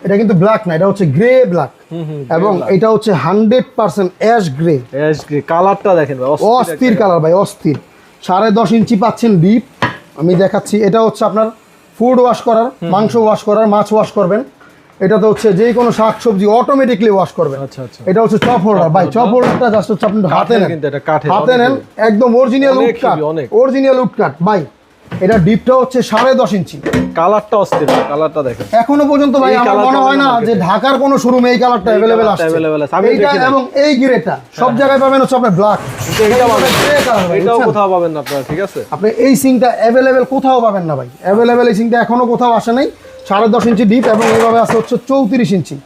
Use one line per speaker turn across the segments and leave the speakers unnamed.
এটা কিন্তু ব্ল্যাক না, এটা হচ্ছে গ্রে ব্ল্যাক, এবং এটা হচ্ছে 100% অ্যাশ গ্রে।
কালারটা দেখেন ভাই,
অস্থির কালার ভাই, অস্থির। 10.5 ইঞ্চি পাচ্ছেন ডিপ। আমি দেখাচ্ছি, এটা হচ্ছে আপনার ফুড ওয়াশ করার, মাংস ওয়াশ করার, মাছ ওয়াশ করবেন। এটাতে হচ্ছে যে কোনো শাকসবজি অটোমেটিকলি ওয়াশ করবেন।
আচ্ছা আচ্ছা।
এটা হচ্ছে চপ হোল্ডার ভাই, চপ হোল্ডারটা জাস্ট হচ্ছে আপনি হাতে নেন,
কিন্তু এটা কাঠের,
হাতে নেন, একদম original wood cut, original wood cut ভাই। এটা ডিপটা হচ্ছে 10.5 ইঞ্চি।
কালারটা অস্থির, কালারটা দেখেন।
এখনো পর্যন্ত ভাই আমার মনে হয় না যে ঢাকার কোনো শোরুমে এই কালারটা अवेलेबल আছে। এইটা এবং এই গ্রেটা সব জায়গায় পাবেন হচ্ছে আপনার ব্ল্যাক।
এটাও কোথাও পাবেন না আপনারা, ঠিক আছে?
আপনি এই সিংটা अवेलेबल কোথাও পাবেন না ভাই, अवेलेबल এই সিংটা এখনো কোথাও আসে নাই। 10.5 ইঞ্চি ডিপ, এবং এইভাবে আছে হচ্ছে 34 ইঞ্চি,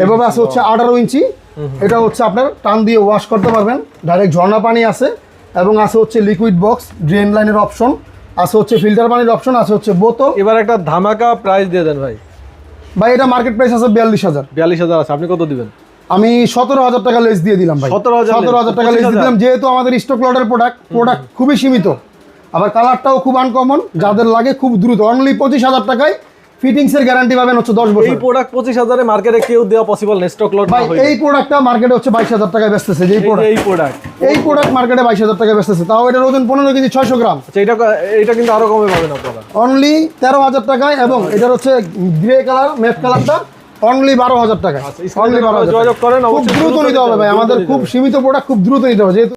এভাবে আছে হচ্ছে 18 ইঞ্চি। এটা হচ্ছে আপনার টান দিয়ে ওয়াশ করতে পারবেন, ডাইরেক্ট ঝর্ণা পানি আছে, এবং আছে হচ্ছে লিকুইড বক্স, ড্রেন লাইনের অপশন আছে, হচ্ছে ফিল্টার পানির অপশন আছে, হচ্ছে বোতল।
এবার একটা ধামাকা প্রাইস দিয়ে দেন ভাই।
ভাই এটা মার্কেট প্রাইস আছে 42,000।
42,000 আছে, আপনি কত দিবেন?
আমি 17,000 টাকা লেস দিয়ে দিলাম ভাই। 17,000 টাকা লেস দিয়ে দিলাম, যেহেতু আমাদের স্টক লটের প্রোডাক্ট খুবই সীমিত, আবার কালারটাও খুব আনকমন, যাদের লাগে খুব দ্রুত। অনলি 25,000 টাকায় ফিটিংস এর গ্যারান্টি পাবেন হচ্ছে 10 বছর।
এই প্রোডাক্ট 25,000 এ মার্কেটে কেউ দেওয়া পসিবল না, স্টক লট না
ভাই।
হইলে।
এই প্রোডাক্টটা মার্কেটে হচ্ছে 22,000 টাকায় বেচতেছে।
এই প্রোডাক্ট
মার্কেটে 22,000 টাকায় বেচতেছে, তাও এটার ওজন 15 কেজি 600 গ্রাম।
আচ্ছা, এটা কিন্তু আরো কমে পাবেন আপনারা,
অনলি 13,000 টাকায়, এবং এটার হচ্ছে গ্রে কালার, ম্যাট কালারটা অনলি 12,000 টাকায়। অনলি 12,000
যোগাযোগ করেন,
খুব দ্রুত নিতে হবে ভাই, আমাদের খুব সীমিত প্রোডাক্ট, খুব দ্রুত নিতে হবে যেহেতু